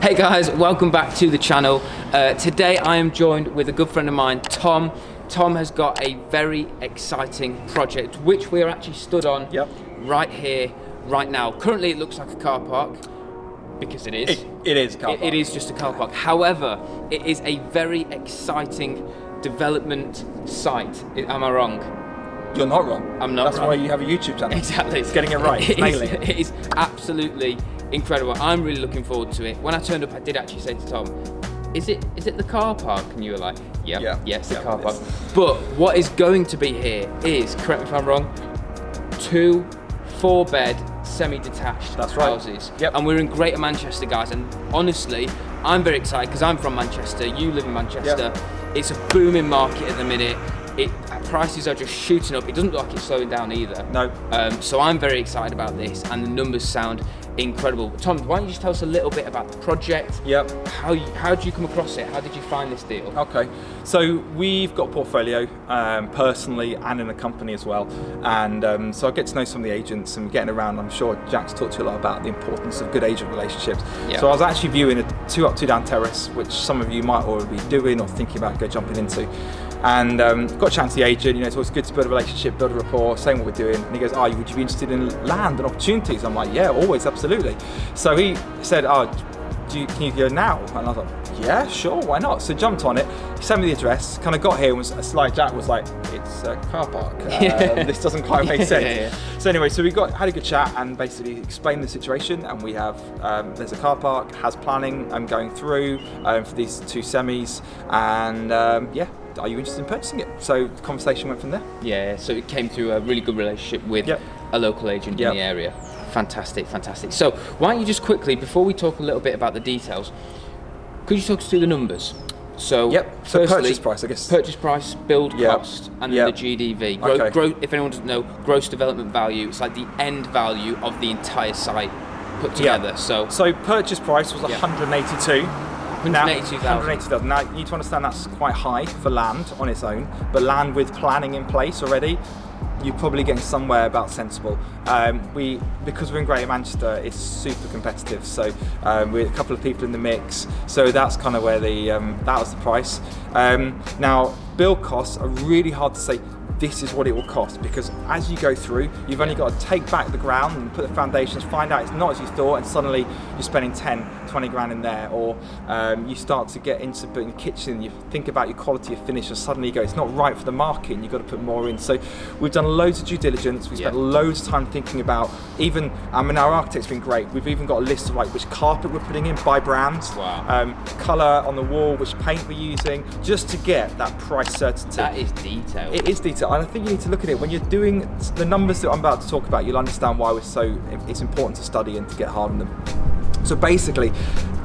Hey guys, welcome back to the channel. Today I am joined with a good friend of mine, Tom. Tom has got a very exciting project which we are actually stood on right here, right now. Currently it looks like a car park, because it is. It is a car park. It is just a car park. However, it is a very exciting development site. Am I wrong? You're not wrong. I'm not That's wrong. why you have a YouTube channel. Exactly. It's getting it right. It's nailing it. It is absolutely incredible. I'm really looking forward to it. When I turned up, I did actually say to Tom, is it the car park? And you were like, yeah, it's the car park. But what is going to be here is, correct me if I'm wrong, 2 4-bed semi-detached houses. Yep. And we're in Greater Manchester, guys. And honestly, I'm very excited because I'm from Manchester. You live in Manchester. Yep. It's a booming market at the minute. Prices are just shooting up. It doesn't look like it's slowing down either. No. So I'm very excited about this, and the numbers sound incredible. Tom, why don't you just tell us a little bit about the project? Yep. How did you come across it? How did you find this deal? Okay, so we've got a portfolio personally and in a company as well, and so I get to know some of the agents and getting around. I'm sure Jack's talked to you a lot about the importance of good agent relationships. Yep. So I was actually viewing a 2 up, 2 down terrace, which some of you might already be doing or thinking about jumping into. And got a chance to the agent. You know, it's always good to build a relationship, build a rapport, saying what we're doing. And he goes, would you be interested in land and opportunities? I'm like, yeah, always, absolutely. So he said, can you go now? And I was like, yeah, sure, why not? So jumped on it, he sent me the address, kind of got here and was like, Jack was like, it's a car park. This doesn't quite make sense. So anyway, so we had a good chat and basically explained the situation, and we have, there's a car park, has planning I'm going through for these 2 semis, and are you interested in purchasing it? So the conversation went from there. Yeah, so it came through a really good relationship with a local agent in the area. Fantastic. So why don't you just quickly, before we talk a little bit about the details, could you talk us through the numbers? So so purchase price, I guess. Purchase price, build cost, and then the GDV. If anyone doesn't know, gross development value, it's like the end value of the entire site put together. So purchase price was 182. 182,000. Now, you need to understand that's quite high for land on its own, but land with planning in place already, you're probably getting somewhere about sensible. Because we're in Greater Manchester, it's super competitive. So we're a couple of people in the mix. So that's kind of where that was the price. Now, build costs are really hard to say. This is what it will cost, because as you go through, you've only got to take back the ground and put the foundations, find out it's not as you thought, and suddenly you're spending 10, 20 grand in there, or you start to get into putting the kitchen, you think about your quality of finish, and suddenly you go, it's not right for the market, and you've got to put more in. So we've done loads of due diligence, we've spent loads of time thinking about, our architect's been great, we've even got a list of which carpet we're putting in by brands, colour on the wall, which paint we're using, just to get that price certainty. That is detail. It is detail. And I think you need to look at it when you're doing the numbers that I'm about to talk about. You'll understand why it's important to study and to get hard on them. So basically,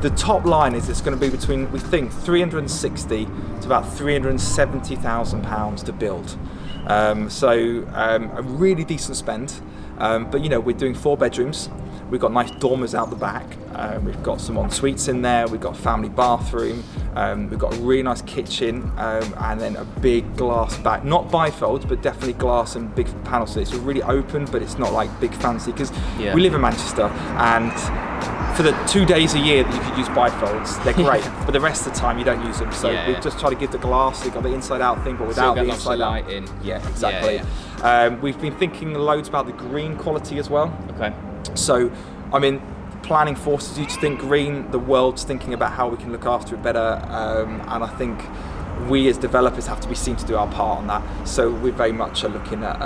the top line is it's going to be between, we think, 360 to about 370,000 pounds to build. A really decent spend. But we're doing 4 bedrooms. We've got nice dormers out the back. We've got some en-suites in there. We've got a family bathroom. We've got a really nice kitchen, and then a big glass back. Not bifolds, but definitely glass and big panels. So it's really open, but it's not like big fancy, because we live in Manchester, and for the 2 days a year that you could use bifolds, they're great. But the rest of the time you don't use them. So we just try to give the glass. We've got the inside out thing, but without the inside out. Light in. Yeah, exactly. We've been thinking loads about the green quality as well. Okay. So, planning forces you to think green. The world's thinking about how we can look after it better, and I think we as developers have to be seen to do our part on that. So we very much are looking at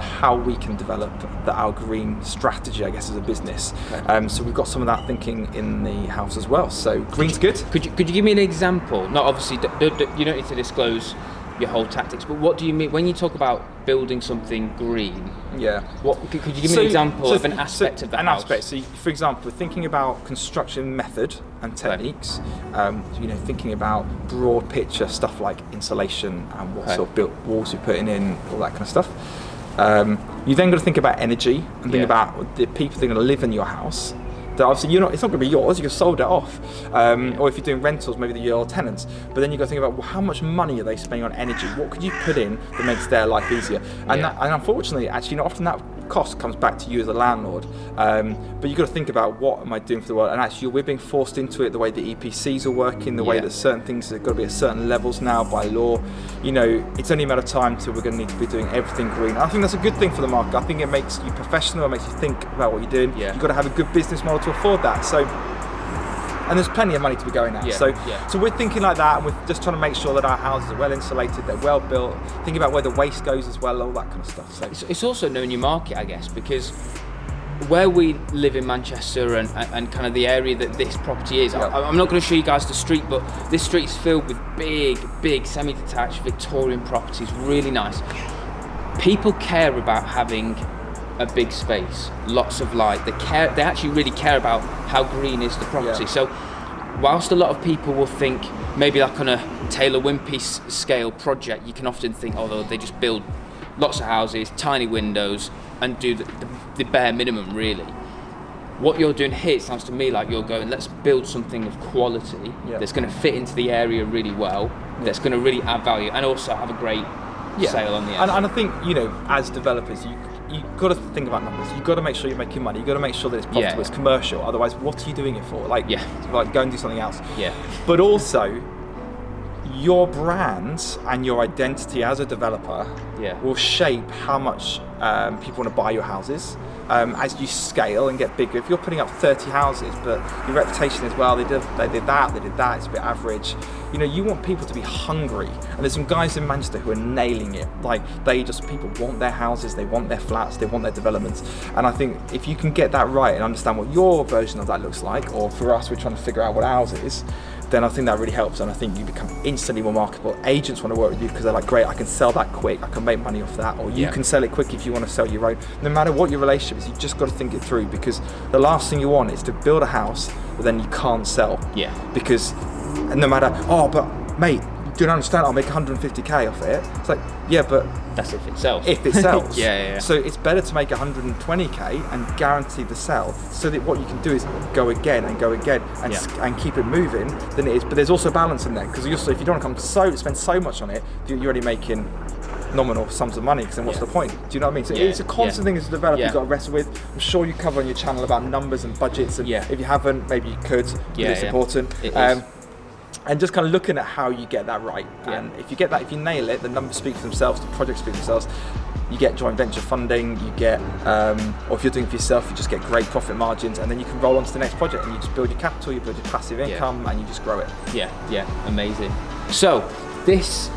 how we can develop our green strategy, I guess, as a business. Okay. So we've got some of that thinking in the house as well. So green's good. Could you give me an example? Not obviously, you don't need to disclose your whole tactics, but what do you mean when you talk about building something green? Yeah. What could you give me an example of an aspect of that house? Aspect. So, for example, thinking about construction method and techniques. Thinking about broad picture stuff like insulation and what sort of built walls you're putting in, all that kind of stuff. You then got to think about energy and think about the people that are going to live in your house. that obviously it's not going to be yours, you've sold it off. Or if you're doing rentals, maybe they're your tenants. But then you've got to think about, well, how much money are they spending on energy? What could you put in that makes their life easier? And, and unfortunately, actually, not often that cost comes back to you as a landlord. But you've got to think about, what am I doing for the world? And actually, we're being forced into it, the way the EPCs are working, the way that certain things have got to be at certain levels now by law. You know, it's only a matter of time till we're going to need to be doing everything green. I think that's a good thing for the market. I think it makes you professional, it makes you think about what you're doing. You've got to have a good business model to afford that. So, and there's plenty of money to be going at. So we're thinking like that, and we're just trying to make sure that our houses are well insulated, they're well built, thinking about where the waste goes as well, all that kind of stuff. So it's also knowing your market, I guess, because where we live in Manchester and kind of the area that this property is, I'm not going to show you guys the street, but this street is filled with big semi-detached Victorian properties, really nice. People care about having a big space, lots of light. They actually really care about how green is the property. So whilst a lot of people will think maybe like on a Taylor Wimpey scale project, you can often think, although they just build lots of houses, tiny windows, and do the bare minimum, really. What you're doing here, it sounds to me like you're going, let's build something of quality that's going to fit into the area really well, that's going to really add value, and also have a great sale on the end. And I think, you know, as developers, you've got to think about numbers. You've got to make sure you're making money. You've got to make sure that it's profitable, it's commercial. Otherwise, what are you doing it for? Like go and do something else. But also, your brand and your identity as a developer will shape how much people want to buy your houses. As you scale and get bigger, if you're putting up 30 houses, but your reputation is, well, they did that, it's a bit average. You know, you want people to be hungry. And there's some guys in Manchester who are nailing it. Like, people want their houses, they want their flats, they want their developments. And I think if you can get that right and understand what your version of that looks like, or for us, we're trying to figure out what ours is, then I think that really helps, and I think you become instantly more marketable. Agents want to work with you because they're like, great, I can sell that quick, I can make money off that, or you can sell it quick if you want to sell your own. No matter what your relationship is, you just got to think it through, because the last thing you want is to build a house but then you can't sell. Because no matter, but mate, do you understand, I'll make 150k off it. It's like, but that's if it sells. If it sells. So it's better to make 120k and guarantee the sell, so that what you can do is go again and keep it moving than it is. But there's also balance in there, because if you don't want to spend so much on it, you're already making nominal sums of money, because then what's the point? Do you know what I mean? So it's a constant thing as a developer you've got to wrestle with. I'm sure you cover on your channel about numbers and budgets, and if you haven't, maybe you could, but it's important. It is. And just kind of looking at how you get that right. And if you get that, if you nail it, the numbers speak for themselves, the projects speak for themselves. You get joint venture funding, you get, or if you're doing it for yourself, you just get great profit margins, and then you can roll on to the next project, and you just build your capital, you build your passive income, and you just grow it. Amazing. So this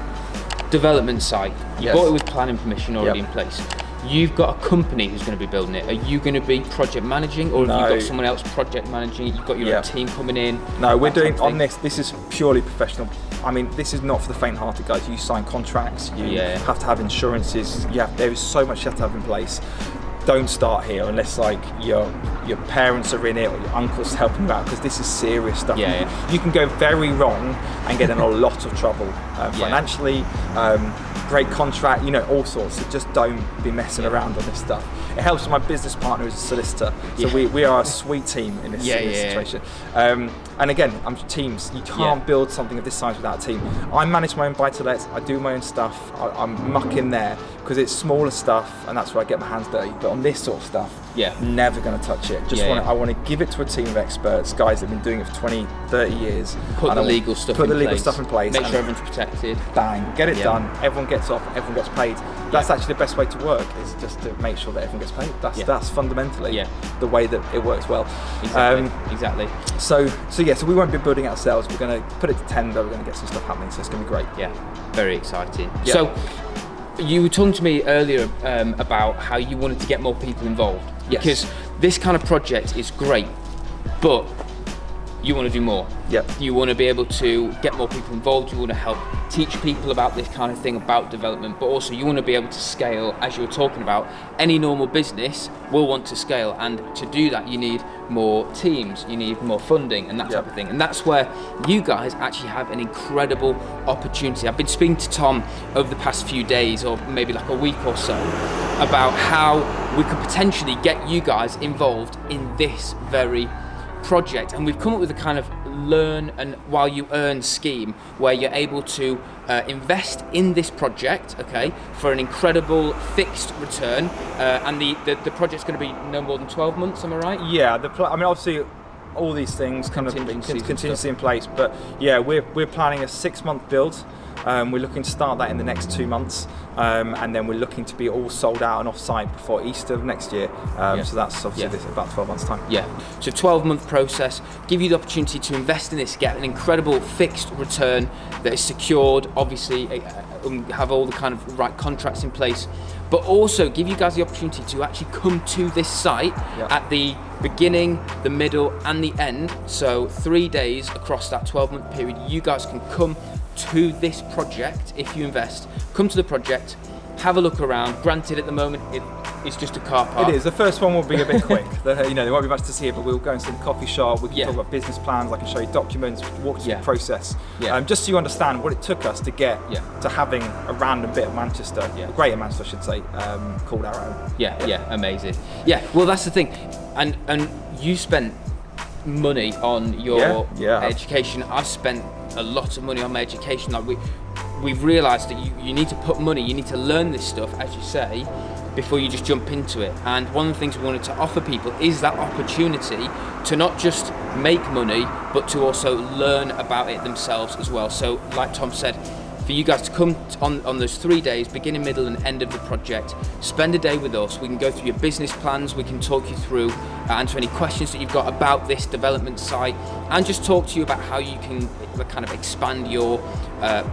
development site, you bought it with planning permission already in place. You've got a company who's going to be building it. Are you going to be project managing, or have you got someone else project managing it? You've got your own team coming in? No, we're doing on this. This is purely professional. I mean, this is not for the faint-hearted, guys. You sign contracts. You have to have insurances. There is so much you have to have in place. Don't start here unless like your parents are in it or your uncle's helping you out, because this is serious stuff. You can go very wrong and get in a lot of trouble financially. Great contract, all sorts. So just don't be messing around on this stuff. It helps my business partner who's a solicitor. So we are a sweet team in this situation. And again, I'm teams. You can't build something of this size without a team. I manage my own buy-to-lets. I do my own stuff. I'm muck in there because it's smaller stuff, and that's where I get my hands dirty. But on this sort of stuff, never going to touch it. I want to give it to a team of experts, guys that have been doing it for 20, 30 years. Put the legal stuff in place. Make sure everyone's protected. Bang, get it done. Everyone gets off, everyone gets paid. That's actually the best way to work, is just to make sure that everyone gets paid. That's fundamentally the way that it works well. Exactly. So we won't be building it ourselves. We're going to put it to tender. We're going to get some stuff happening. So it's going to be great. Very exciting. So you were talking to me earlier about how you wanted to get more people involved. Because this kind of project is great, but you want to do more. You want to be able to get more people involved. You want to help teach people about this kind of thing, about development, but also you want to be able to scale, as you were talking about. Any normal business will want to scale, and to do that you need more teams, you need more funding and that type of thing. And that's where you guys actually have an incredible opportunity. I've been speaking to Tom over the past few days, or maybe like a week or so, about how we could potentially get you guys involved in this very project, and we've come up with a kind of learn and while you earn scheme where you're able to invest in this project, for an incredible fixed return, And the project's going to be no more than 12 months, am I right? Yeah, I mean, obviously, all these things kind of continuously in place, but yeah, we're planning a 6-month build. We're looking to start that in the next 2 months, and then we're looking to be all sold out and off-site before Easter of next year. So that's obviously about 12 months' time. Yeah, so 12-month process, give you the opportunity to invest in this, get an incredible fixed return that is secured, obviously have all the kind of right contracts in place, but also give you guys the opportunity to actually come to this site at the beginning, the middle, and the end. So 3 days across that 12-month period, you guys can come to this project. If you invest, come to the project, have a look around. Granted, at the moment it's just a car park. It is. The first one will be a bit quick. You know, there won't be much to see here, but we'll go into the coffee shop. We can talk about business plans. I can show you documents, walk through the process, just so you understand what it took us to get to having a random bit of Manchester, Greater Manchester, I should say, called our own. Yeah, amazing. Yeah, well, that's the thing, and you spent money on your education. I've spent a lot of money on my education. Like we've realised that you need to put money, you need to learn this stuff, as you say, before you just jump into it. And one of the things we wanted to offer people is that opportunity to not just make money, but to also learn about it themselves as well. So like Tom said, for you guys to come on those 3 days, beginning, middle and end of the project, spend a day with us. We can go through your business plans, we can talk you through, answer any questions that you've got about this development site, and just talk to you about how you can kind of expand your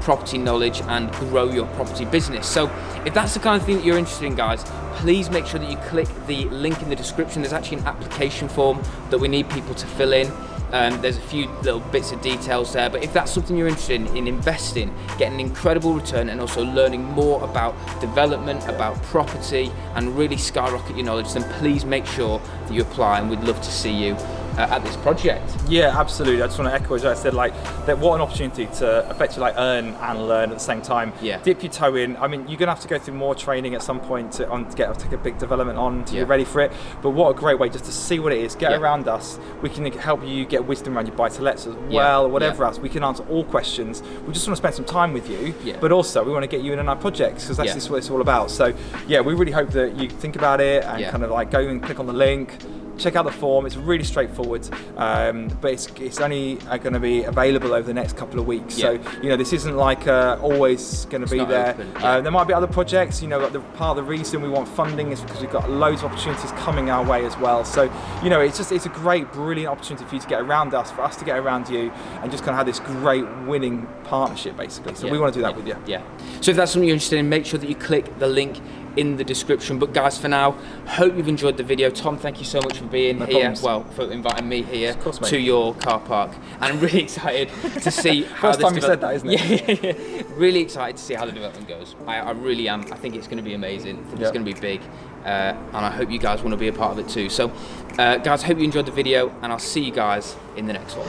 property knowledge and grow your property business. So if that's the kind of thing that you're interested in, guys, please make sure that you click the link in the description. There's actually an application form that we need people to fill in. There's a few little bits of details there, but if that's something you're interested in investing, getting an incredible return and also learning more about development, about property, and really skyrocket your knowledge, then please make sure that you apply, and we'd love to see you at this project. Yeah, absolutely. I just want to echo what I said, like, that what an opportunity to effectively like earn and learn at the same time. Dip your toe in. I mean, you're gonna have to go through more training at some point to take a big development on to get ready for it. But what a great way just to see what it is, get around us. We can help you get wisdom around your buy-to-lets as well, or whatever else. We can answer all questions. We just want to spend some time with you, but also we want to get you in on our projects, because that's just what it's all about. So yeah, we really hope that you think about it and kind of like go and click on the link. Check out the form. It's really straightforward, but it's only going to be available over the next couple of weeks. So you know, this isn't like always going to be there. There might be other projects. You know, part of the reason we want funding is because we've got loads of opportunities coming our way as well. So you know, it's a great, brilliant opportunity for you to get around us, for us to get around you, and just kind of have this great winning partnership, basically. So we want to do that with you. So if that's something you're interested in, make sure that you click the link in the description. But guys, for now, hope you've enjoyed the video. Tom, thank you so much for being here. Problems. Well, for inviting me here course, to your car park, and I'm really excited to see how first time you said that, isn't it? Yeah. Really excited to see how the development goes. I really am. I think it's going to be amazing. I think it's going to be big, and I hope you guys want to be a part of it too. So guys, hope you enjoyed the video, and I'll see you guys in the next one.